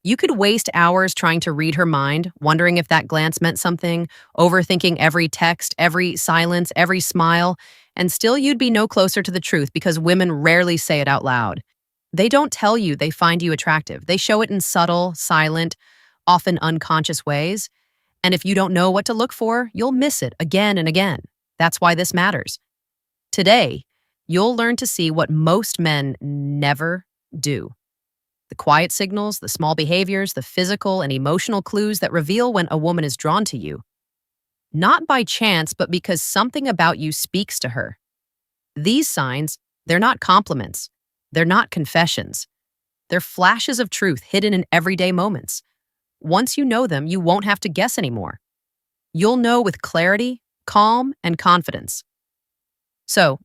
You could waste hours trying to read her mind, wondering if that glance meant something, overthinking every text, every silence, every smile, and still you'd be no closer to the truth because women rarely say it out loud. They don't tell you they find you attractive. They show it in subtle, silent, often unconscious ways. And if you don't know what to look for, you'll miss it again and again. That's why this matters. Today, you'll learn to see what most men never do. The quiet signals, the small behaviors, the physical and emotional clues that reveal when a woman is drawn to you. Not by chance, but because something about you speaks to her. These signs, they're not compliments. They're not confessions. They're flashes of truth hidden in everyday moments. Once you know them, you won't have to guess anymore. You'll know with clarity, calm, and confidence. So,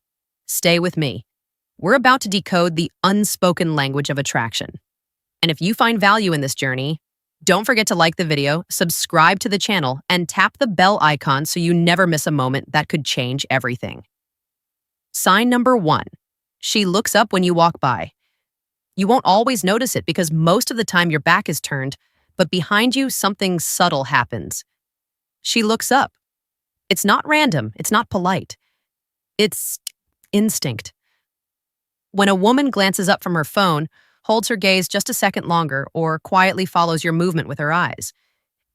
stay with me. We're about to decode the unspoken language of attraction. And if you find value in this journey, don't forget to like the video, subscribe to the channel, and tap the bell icon so you never miss a moment that could change everything. Sign number 1. She looks up when you walk by. You won't always notice it because most of the time your back is turned, but behind you something subtle happens. She looks up. It's not random, it's not polite. It's instinct. When a woman glances up from her phone, holds her gaze just a second longer, or quietly follows your movement with her eyes,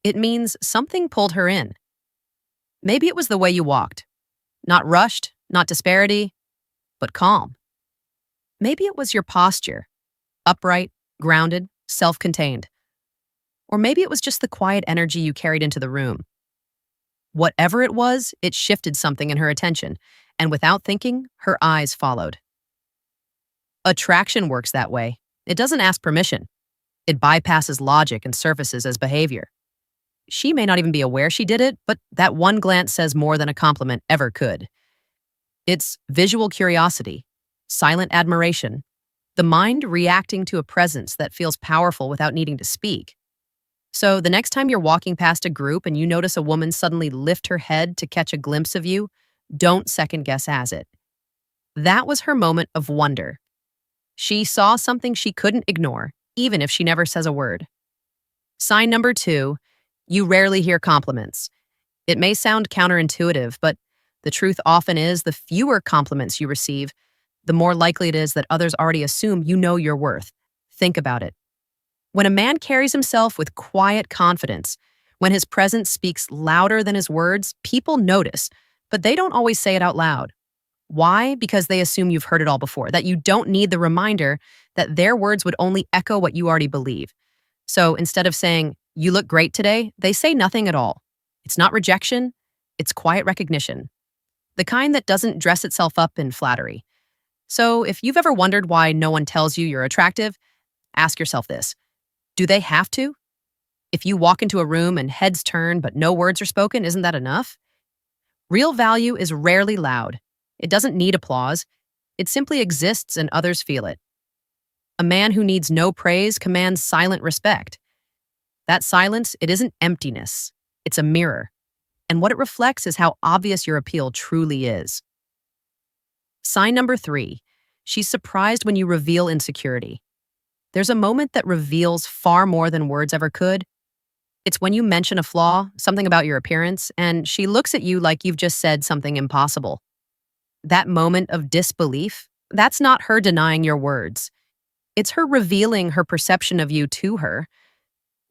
it means something pulled her in. Maybe it was the way you walked. Not rushed, not disparity, but calm. Maybe it was your posture, upright, grounded, self-contained. Or maybe it was just the quiet energy you carried into the room. Whatever it was, it shifted something in her attention, and without thinking, her eyes followed. Attraction works that way. It doesn't ask permission. It bypasses logic and surfaces as behavior. She may not even be aware she did it, but that one glance says more than a compliment ever could. It's visual curiosity, silent admiration, the mind reacting to a presence that feels powerful without needing to speak. So the next time you're walking past a group and you notice a woman suddenly lift her head to catch a glimpse of you, don't second guess as it. That was her moment of wonder. She saw something she couldn't ignore, even if she never says a word. Sign number 2, you rarely hear compliments. It may sound counterintuitive, but the truth often is the fewer compliments you receive, the more likely it is that others already assume you know your worth. Think about it. When a man carries himself with quiet confidence, when his presence speaks louder than his words, people notice, but they don't always say it out loud. Why? Because they assume you've heard it all before, that you don't need the reminder that their words would only echo what you already believe. So instead of saying, "You look great today," they say nothing at all. It's not rejection, it's quiet recognition. The kind that doesn't dress itself up in flattery. So if you've ever wondered why no one tells you you're attractive, ask yourself this. Do they have to? If you walk into a room and heads turn but no words are spoken, isn't that enough? Real value is rarely loud. It doesn't need applause. It simply exists and others feel it. A man who needs no praise commands silent respect. That silence, it isn't emptiness. It's a mirror. And what it reflects is how obvious your appeal truly is. Sign number 3, she's surprised when you reveal insecurity. There's a moment that reveals far more than words ever could. It's when you mention a flaw, something about your appearance, and she looks at you like you've just said something impossible. That moment of disbelief, that's not her denying your words. It's her revealing her perception of you to her.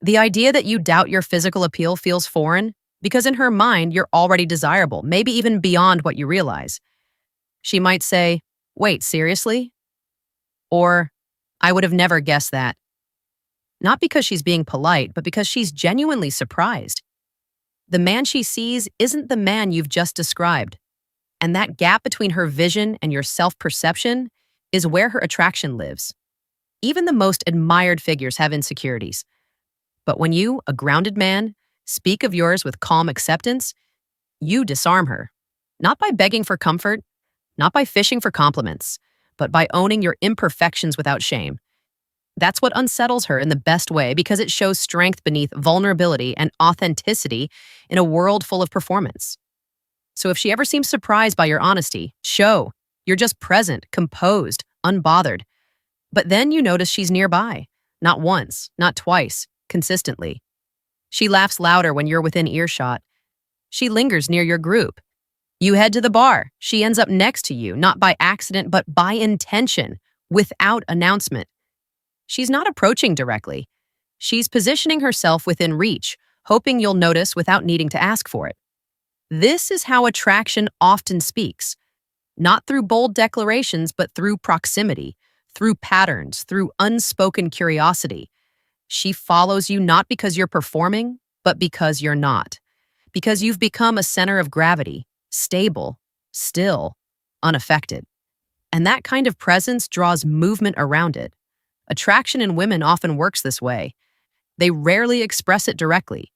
The idea that you doubt your physical appeal feels foreign because in her mind, you're already desirable, maybe even beyond what you realize. She might say, "Wait, seriously?" Or, "I would have never guessed that." Not because she's being polite, but because she's genuinely surprised. The man she sees isn't the man you've just described. And that gap between her vision and your self-perception is where her attraction lives. Even the most admired figures have insecurities. But when you, a grounded man, speak of yours with calm acceptance, you disarm her. Not by begging for comfort, not by fishing for compliments, but by owning your imperfections without shame. That's what unsettles her in the best way because it shows strength beneath vulnerability and authenticity in a world full of performance. So if she ever seems surprised by your honesty, show you're just present, composed, unbothered. But then you notice she's nearby, Not once, not twice, consistently. She laughs louder when you're within earshot. She lingers near your group. You head to the bar. She ends up next to you, not by accident, but by intention, without announcement. She's not approaching directly. She's positioning herself within reach, hoping you'll notice without needing to ask for it. This is how attraction often speaks, not through bold declarations, but through proximity, through patterns, through unspoken curiosity. She follows you not because you're performing, but because you're not. Because you've become a center of gravity, stable, still, unaffected. And that kind of presence draws movement around it. Attraction in women often works this way. They rarely express it directly.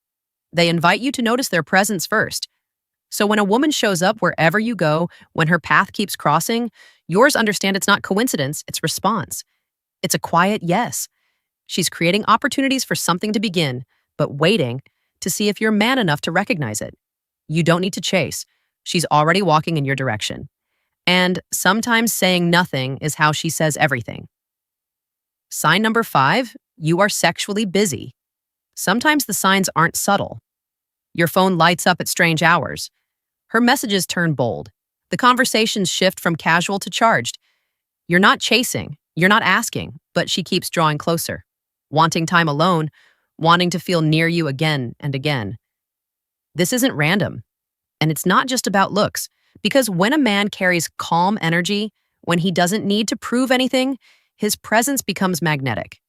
They invite you to notice their presence first. So when a woman shows up wherever you go, when her path keeps crossing, yours understand it's not coincidence, it's response. It's a quiet yes. She's creating opportunities for something to begin, but waiting to see if you're man enough to recognize it. You don't need to chase. She's already walking in your direction. And sometimes saying nothing is how she says everything. Sign number 5, you are sexually busy. Sometimes the signs aren't subtle. Your phone lights up at strange hours. Her messages turn bold. The conversations shift from casual to charged. You're not chasing, you're not asking, but she keeps drawing closer, wanting time alone, wanting to feel near you again and again. This isn't random, and it's not just about looks, because when a man carries calm energy, when he doesn't need to prove anything, his presence becomes magnetic.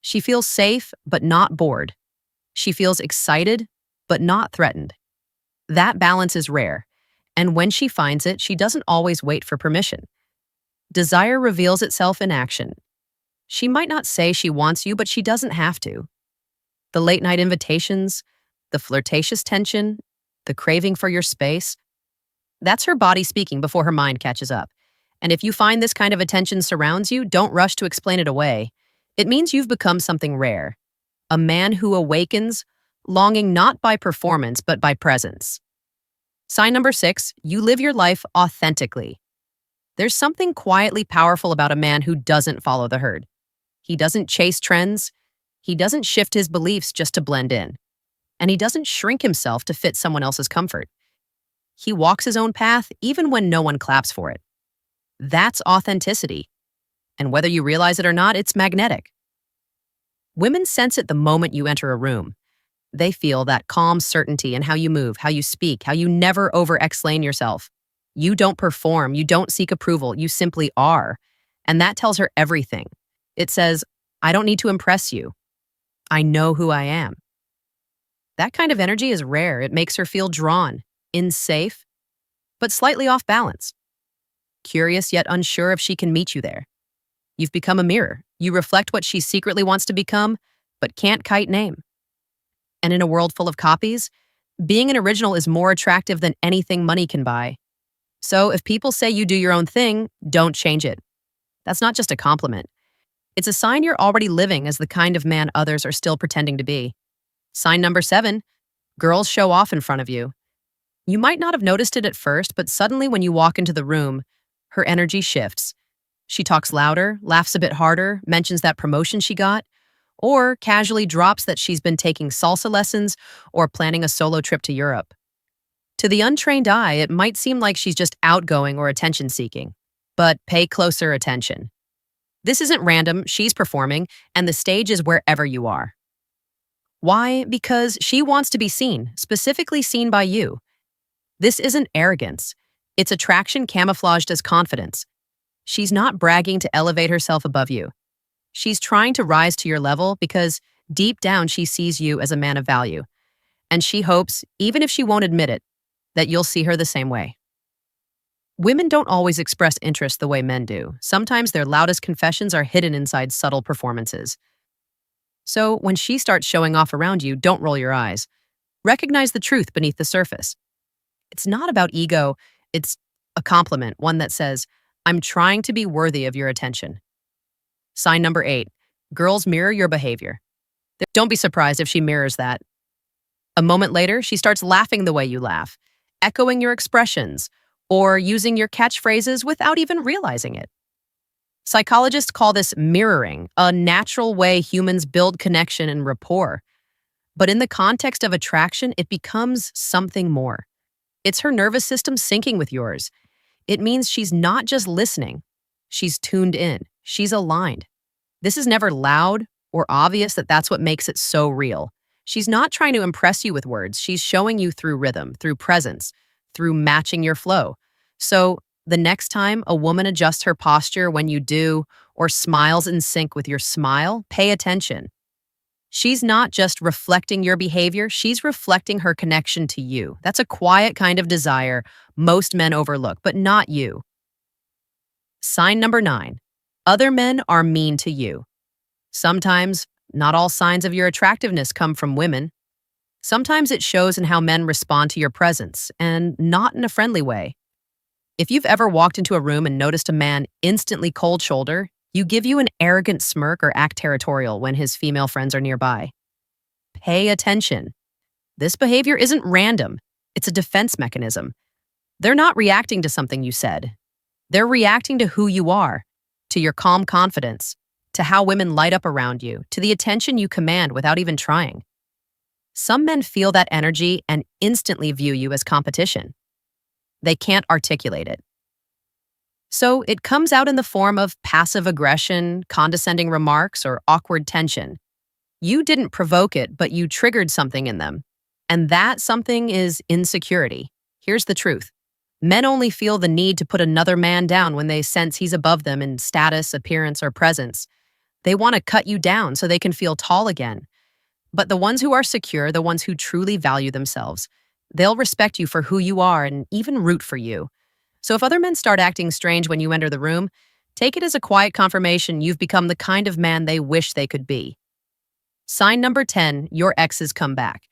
She feels safe, but not bored. She feels excited, but not threatened. That balance is rare, and when she finds it, she doesn't always wait for permission. Desire reveals itself in action. She might not say she wants you, but she doesn't have to. The late-night invitations, the flirtatious tension, the craving for your space, that's her body speaking before her mind catches up. And if you find this kind of attention surrounds you, don't rush to explain it away. It means you've become something rare. A man who awakens, longing not by performance, but by presence. Sign number 6, you live your life authentically. There's something quietly powerful about a man who doesn't follow the herd. He doesn't chase trends. He doesn't shift his beliefs just to blend in. And he doesn't shrink himself to fit someone else's comfort. He walks his own path even when no one claps for it. That's authenticity. And whether you realize it or not, it's magnetic. Women sense it the moment you enter a room. They feel that calm certainty in how you move, how you speak, how you never over-explain yourself. You don't perform, you don't seek approval, you simply are. And that tells her everything. It says, I don't need to impress you. I know who I am. That kind of energy is rare. It makes her feel drawn, safe, but slightly off balance. Curious yet unsure if she can meet you there. You've become a mirror. You reflect what she secretly wants to become, but can't quite name. And in a world full of copies, being an original is more attractive than anything money can buy. So if people say you do your own thing, don't change it. That's not just a compliment. It's a sign you're already living as the kind of man others are still pretending to be. Sign number 7, girls show off in front of you. You might not have noticed it at first, but suddenly when you walk into the room, her energy shifts. She talks louder, laughs a bit harder, mentions that promotion she got, or casually drops that she's been taking salsa lessons or planning a solo trip to Europe. To the untrained eye, it might seem like she's just outgoing or attention-seeking, but pay closer attention. This isn't random, she's performing, and the stage is wherever you are. Why? Because she wants to be seen, specifically seen by you. This isn't arrogance. It's attraction camouflaged as confidence. She's not bragging to elevate herself above you. She's trying to rise to your level because deep down she sees you as a man of value. And she hopes, even if she won't admit it, that you'll see her the same way. Women don't always express interest the way men do. Sometimes their loudest confessions are hidden inside subtle performances. So when she starts showing off around you, don't roll your eyes. Recognize the truth beneath the surface. It's not about ego, it's a compliment, one that says, I'm trying to be worthy of your attention. Sign number 8, girls mirror your behavior. Don't be surprised if she mirrors that. A moment later, she starts laughing the way you laugh, echoing your expressions, or using your catchphrases without even realizing it. Psychologists call this mirroring, a natural way humans build connection and rapport. But in the context of attraction, it becomes something more. It's her nervous system syncing with yours. It means she's not just listening, she's tuned in, she's aligned. This is never loud or obvious that's what makes it so real. She's not trying to impress you with words, she's showing you through rhythm, through presence, through matching your flow. So the next time a woman adjusts her posture when you do, or smiles in sync with your smile, pay attention. She's not just reflecting your behavior, she's reflecting her connection to you. That's a quiet kind of desire most men overlook, but not you. Sign number 9. Other men are mean to you. Sometimes, not all signs of your attractiveness come from women. Sometimes it shows in how men respond to your presence, and not in a friendly way. If you've ever walked into a room and noticed a man instantly cold shoulder, you give you an arrogant smirk or act territorial when his female friends are nearby. Pay attention. This behavior isn't random. It's a defense mechanism. They're not reacting to something you said. They're reacting to who you are, to your calm confidence, to how women light up around you, to the attention you command without even trying. Some men feel that energy and instantly view you as competition. They can't articulate it. So it comes out in the form of passive aggression, condescending remarks, or awkward tension. You didn't provoke it, but you triggered something in them. And that something is insecurity. Here's the truth. Men only feel the need to put another man down when they sense he's above them in status, appearance, or presence. They want to cut you down so they can feel tall again. But the ones who are secure, the ones who truly value themselves, they'll respect you for who you are and even root for you. So if other men start acting strange when you enter the room, take it as a quiet confirmation you've become the kind of man they wish they could be. Sign number 10, your exes come back.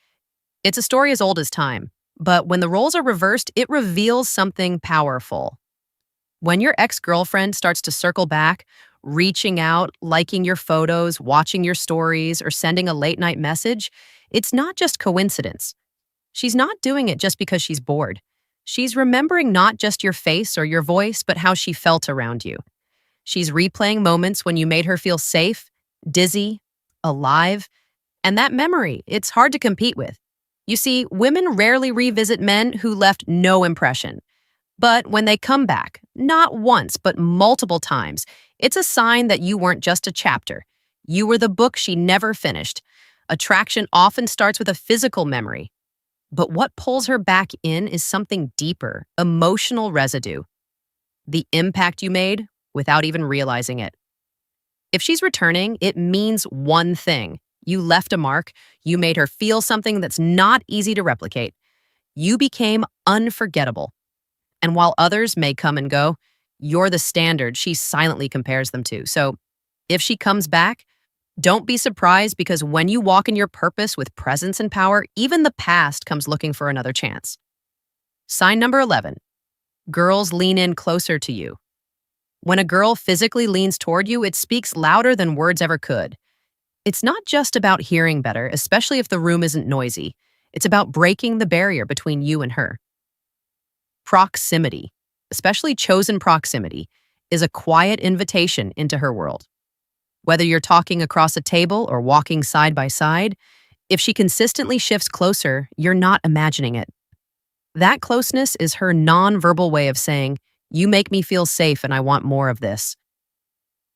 It's a story as old as time, but when the roles are reversed, it reveals something powerful. When your ex-girlfriend starts to circle back, reaching out, liking your photos, watching your stories, or sending a late-night message, it's not just coincidence. She's not doing it just because she's bored. She's remembering not just your face or your voice, but how she felt around you. She's replaying moments when you made her feel safe, dizzy, alive, and that memory, it's hard to compete with. You see, women rarely revisit men who left no impression. But when they come back, not once, but multiple times, it's a sign that you weren't just a chapter. You were the book she never finished. Attraction often starts with a physical memory. But what pulls her back in is something deeper, emotional residue. The impact you made without even realizing it. If she's returning, it means one thing. You left a mark. You made her feel something that's not easy to replicate. You became unforgettable. And while others may come and go, you're the standard she silently compares them to. So if she comes back, don't be surprised, because when you walk in your purpose with presence and power, even the past comes looking for another chance. Sign number 11. Girls lean in closer to you. When a girl physically leans toward you, it speaks louder than words ever could. It's not just about hearing better, especially if the room isn't noisy. It's about breaking the barrier between you and her. Proximity, especially chosen proximity, is a quiet invitation into her world. Whether you're talking across a table or walking side by side, if she consistently shifts closer, you're not imagining it. That closeness is her non-verbal way of saying, "You make me feel safe and I want more of this."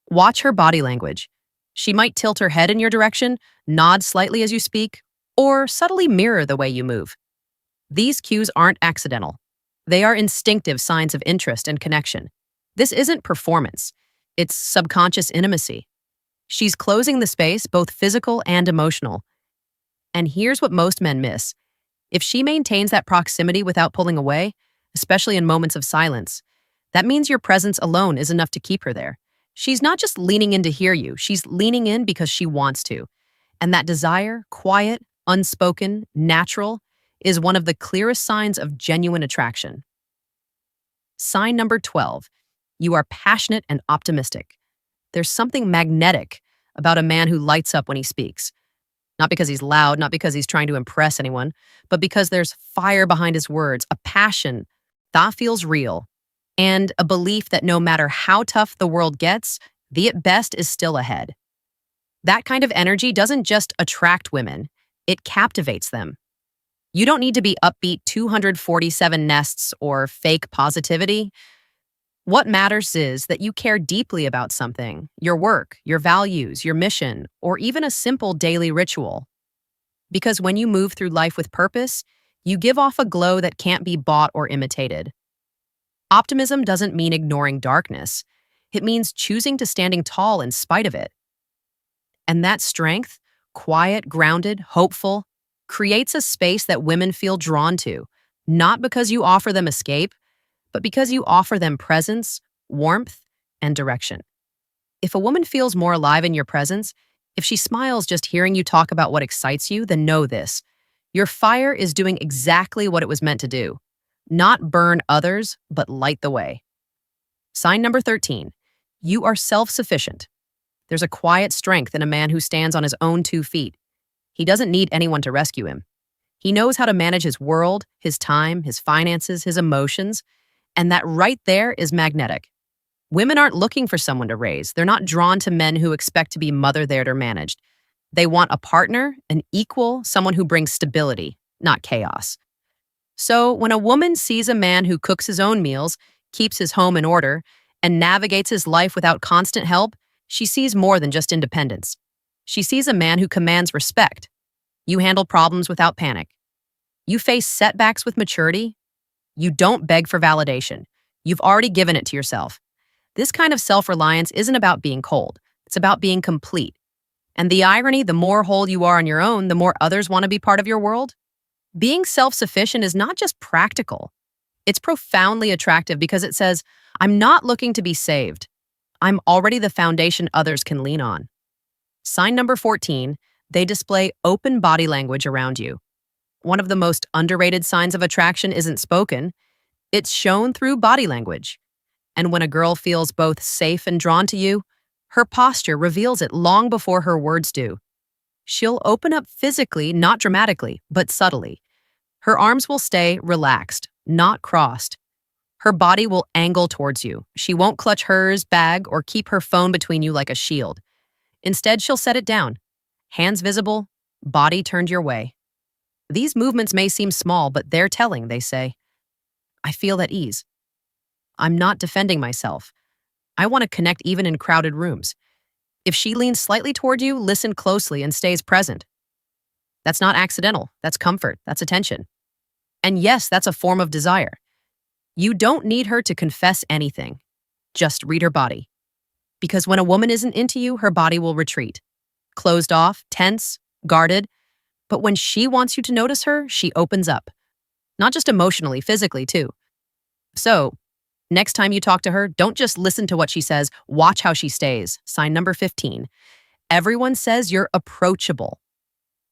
Watch her body language. She might tilt her head in your direction, nod slightly as you speak, or subtly mirror the way you move. These cues aren't accidental. They are instinctive signs of interest and connection. This isn't performance. It's subconscious intimacy. She's closing the space, both physical and emotional. And here's what most men miss. If she maintains that proximity without pulling away, especially in moments of silence, that means your presence alone is enough to keep her there. She's not just leaning in to hear you, she's leaning in because she wants to. And that desire, quiet, unspoken, natural, is one of the clearest signs of genuine attraction. Sign number 12. You are passionate and optimistic. There's something magnetic about a man who lights up when he speaks. Not because he's loud, not because he's trying to impress anyone, but because there's fire behind his words, a passion that feels real. and a belief that no matter how tough the world gets, the at best is still ahead. That kind of energy doesn't just attract women, it captivates them. You don't need to be upbeat 247 nests or fake positivity. What matters is that you care deeply about something, your work, your values, your mission, or even a simple daily ritual. Because when you move through life with purpose, you give off a glow that can't be bought or imitated. Optimism doesn't mean ignoring darkness. It means choosing to standing tall in spite of it. And that strength, quiet, grounded, hopeful, creates a space that women feel drawn to, not because you offer them escape, but because you offer them presence, warmth, and direction. If a woman feels more alive in your presence, if she smiles just hearing you talk about what excites you, then know this. Your fire is doing exactly what it was meant to do. Not burn others, but light the way. Sign number 13. You are self-sufficient. There's a quiet strength in a man who stands on his own 2 feet. He doesn't need anyone to rescue him. He knows how to manage his world, his time, his finances, his emotions, and that right there is magnetic. Women aren't looking for someone to raise. They're not drawn to men who expect to be mothered or managed. They want a partner, an equal, someone who brings stability, not chaos. So when a woman sees a man who cooks his own meals, keeps his home in order, and navigates his life without constant help, she sees more than just independence. She sees a man who commands respect. You handle problems without panic. You face setbacks with maturity. You don't beg for validation. You've already given it to yourself. This kind of self-reliance isn't about being cold. It's about being complete. And the irony, the more whole you are on your own, the more others want to be part of your world. Being self-sufficient is not just practical. It's profoundly attractive because it says, I'm not looking to be saved. I'm already the foundation others can lean on. Sign number 14, they display open body language around you. One of the most underrated signs of attraction isn't spoken. It's shown through body language. And when a girl feels both safe and drawn to you, her posture reveals it long before her words do. She'll open up physically, not dramatically, but subtly. Her arms will stay relaxed, not crossed. Her body will angle towards you. She won't clutch hers, bag, or keep her phone between you like a shield. Instead, she'll set it down. Hands visible, body turned your way. These movements may seem small, but they're telling, they say. I feel at ease. I'm not defending myself. I want to connect even in crowded rooms. If she leans slightly toward you, listen closely and stays present. That's not accidental. That's comfort. That's attention. And yes, that's a form of desire. You don't need her to confess anything. Just read her body. Because when a woman isn't into you, her body will retreat. Closed off, tense, guarded. But when she wants you to notice her, she opens up. Not just emotionally, physically too. So, next time you talk to her, don't just listen to what she says, watch how she stays. Sign number 15. Everyone says you're approachable.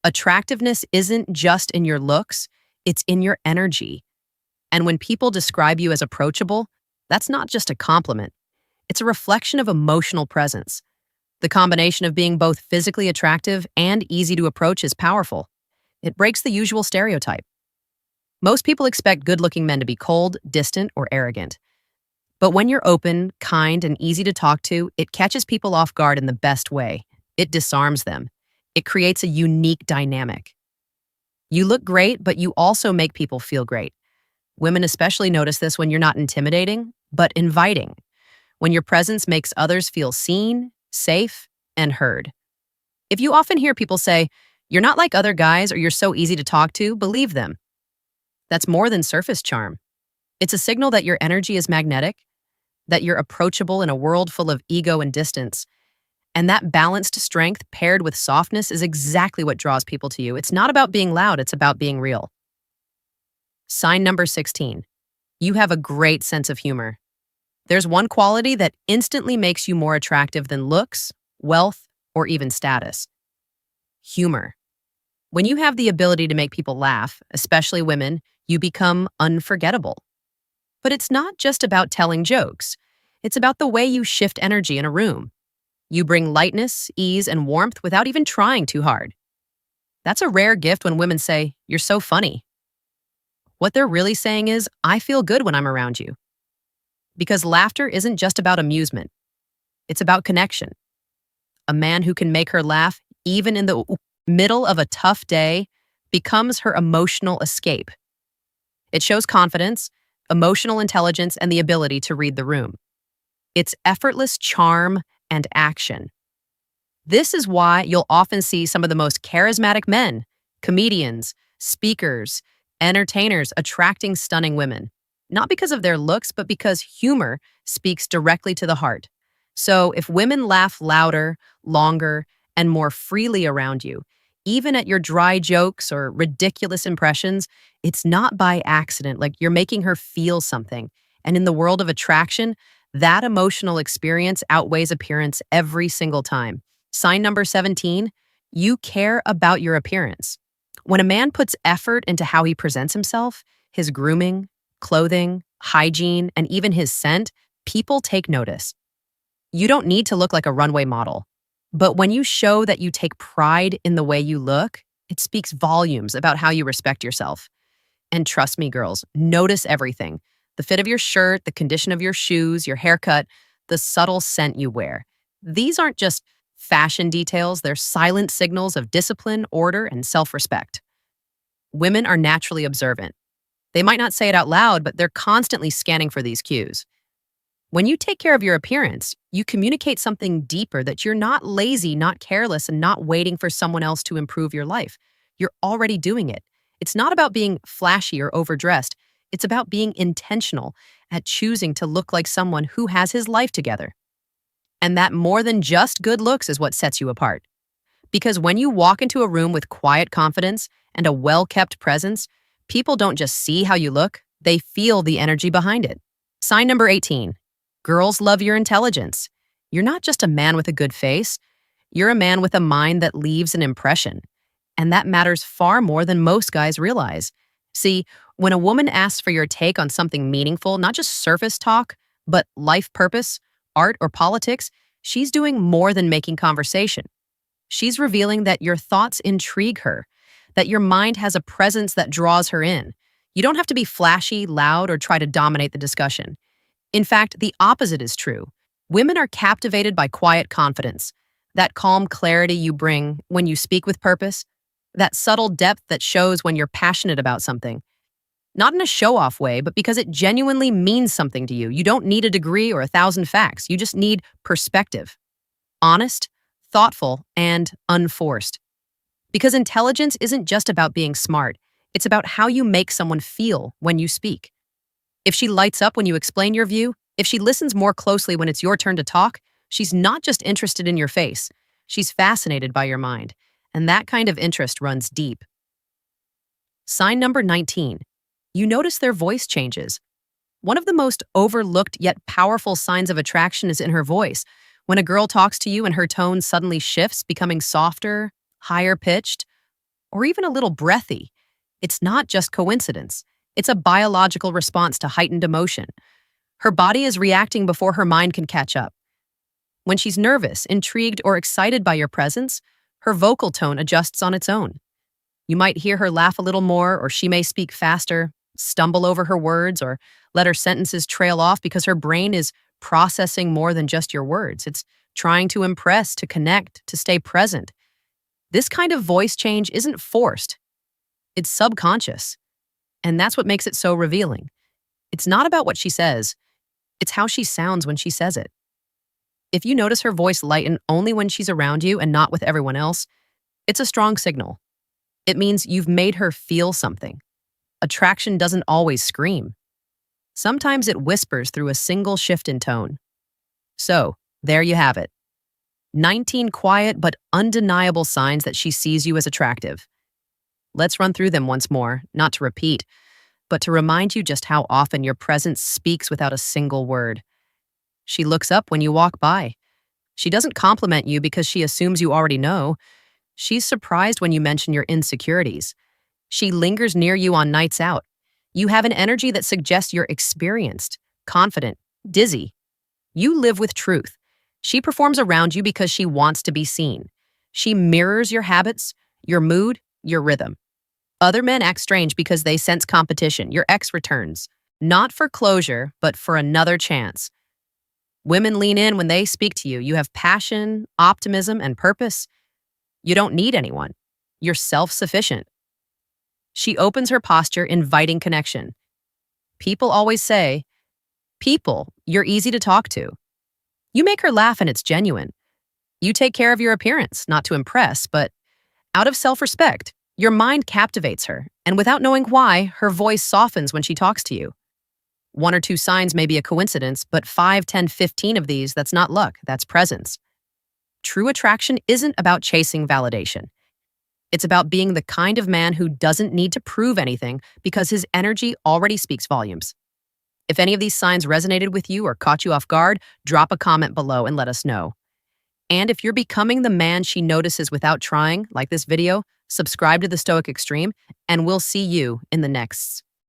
Attractiveness isn't just in your looks, it's in your energy. And when people describe you as approachable, that's not just a compliment. It's a reflection of emotional presence. The combination of being both physically attractive and easy to approach is powerful. It breaks the usual stereotype. Most people expect good-looking men to be cold, distant, or arrogant. But when you're open, kind, and easy to talk to, it catches people off guard in the best way. It disarms them. It creates a unique dynamic. You look great, but you also make people feel great. Women especially notice this when you're not intimidating, but inviting. When your presence makes others feel seen, safe, and heard. If you often hear people say, you're not like other guys or you're so easy to talk to, believe them. That's more than surface charm. It's a signal that your energy is magnetic, that you're approachable in a world full of ego and distance. And that balanced strength paired with softness is exactly what draws people to you. It's not about being loud, it's about being real. Sign number 16. You have a great sense of humor. There's one quality that instantly makes you more attractive than looks, wealth, or even status. Humor. When you have the ability to make people laugh, especially women, you become unforgettable. But it's not just about telling jokes. It's about the way you shift energy in a room. You bring lightness, ease, and warmth without even trying too hard. That's a rare gift when women say, you're so funny. What they're really saying is, I feel good when I'm around you. Because laughter isn't just about amusement, it's about connection. A man who can make her laugh, even in the middle of a tough day, becomes her emotional escape. It shows confidence, emotional intelligence, and the ability to read the room. It's effortless charm and action. This is why you'll often see some of the most charismatic men, comedians, speakers, entertainers attracting stunning women. Not because of their looks, but because humor speaks directly to the heart. So if women laugh louder, longer, and more freely around you, even at your dry jokes or ridiculous impressions, it's not by accident. Like you're making her feel something. And in the world of attraction, that emotional experience outweighs appearance every single time. Sign number 17, you care about your appearance. When a man puts effort into how he presents himself, his grooming, clothing, hygiene, and even his scent, people take notice. You don't need to look like a runway model. But when you show that you take pride in the way you look, it speaks volumes about how you respect yourself. And trust me, girls, notice everything. The fit of your shirt, the condition of your shoes, your haircut, the subtle scent you wear. These aren't just fashion details, they're silent signals of discipline, order, and self-respect. Women are naturally observant. They might not say it out loud, but they're constantly scanning for these cues. When you take care of your appearance, you communicate something deeper that you're not lazy, not careless, and not waiting for someone else to improve your life. You're already doing it. It's not about being flashy or overdressed. It's about being intentional at choosing to look like someone who has his life together. And that more than just good looks is what sets you apart. Because when you walk into a room with quiet confidence and a well-kept presence, people don't just see how you look, they feel the energy behind it. Sign number 18. Girls love your intelligence. You're not just a man with a good face. You're a man with a mind that leaves an impression. And that matters far more than most guys realize. See, when a woman asks for your take on something meaningful, not just surface talk, but life purpose, art, or politics, she's doing more than making conversation. She's revealing that your thoughts intrigue her, that your mind has a presence that draws her in. You don't have to be flashy, loud, or try to dominate the discussion. In fact, the opposite is true. Women are captivated by quiet confidence, that calm clarity you bring when you speak with purpose, that subtle depth that shows when you're passionate about something. Not in a show-off way, but because it genuinely means something to you. You don't need a degree or 1,000 facts. You just need perspective. Honest, thoughtful, and unforced. Because intelligence isn't just about being smart. It's about how you make someone feel when you speak. If she lights up when you explain your view, if she listens more closely when it's your turn to talk, she's not just interested in your face. She's fascinated by your mind. And that kind of interest runs deep. Sign number 19. You notice their voice changes. One of the most overlooked yet powerful signs of attraction is in her voice. When a girl talks to you and her tone suddenly shifts, becoming softer, higher pitched, or even a little breathy, it's not just coincidence. It's a biological response to heightened emotion. Her body is reacting before her mind can catch up. When she's nervous, intrigued, or excited by your presence, her vocal tone adjusts on its own. You might hear her laugh a little more, or she may speak faster, stumble over her words, or let her sentences trail off because her brain is processing more than just your words. It's trying to impress, to connect, to stay present. This kind of voice change isn't forced. It's subconscious. And that's what makes it so revealing. It's not about what she says. It's how she sounds when she says it. If you notice her voice lighten only when she's around you and not with everyone else, it's a strong signal. It means you've made her feel something. Attraction doesn't always scream. Sometimes it whispers through a single shift in tone. So, there you have it. 19 quiet but undeniable signs that she sees you as attractive. Let's run through them once more, not to repeat, but to remind you just how often your presence speaks without a single word. She looks up when you walk by. She doesn't compliment you because she assumes you already know. She's surprised when you mention your insecurities. She lingers near you on nights out. You have an energy that suggests you're experienced, confident, dizzy. You live with truth. She performs around you because she wants to be seen. She mirrors your habits, your mood, your rhythm. Other men act strange because they sense competition. Your ex returns. Not for closure, but for another chance. Women lean in when they speak to you. You have passion, optimism, and purpose. You don't need anyone. You're self sufficient. She opens her posture, inviting connection. People always say, "People, you're easy to talk to." You make her laugh and it's genuine. You take care of your appearance, not to impress, but out of self respect. Your mind captivates her, and without knowing why, her voice softens when she talks to you. One or two signs may be a coincidence, but 5, 10, 15 of these, that's not luck, that's presence. True attraction isn't about chasing validation. It's about being the kind of man who doesn't need to prove anything because his energy already speaks volumes. If any of these signs resonated with you or caught you off guard, drop a comment below and let us know. And if you're becoming the man she notices without trying, like this video, subscribe to the Stoic Extreme, and we'll see you in the next.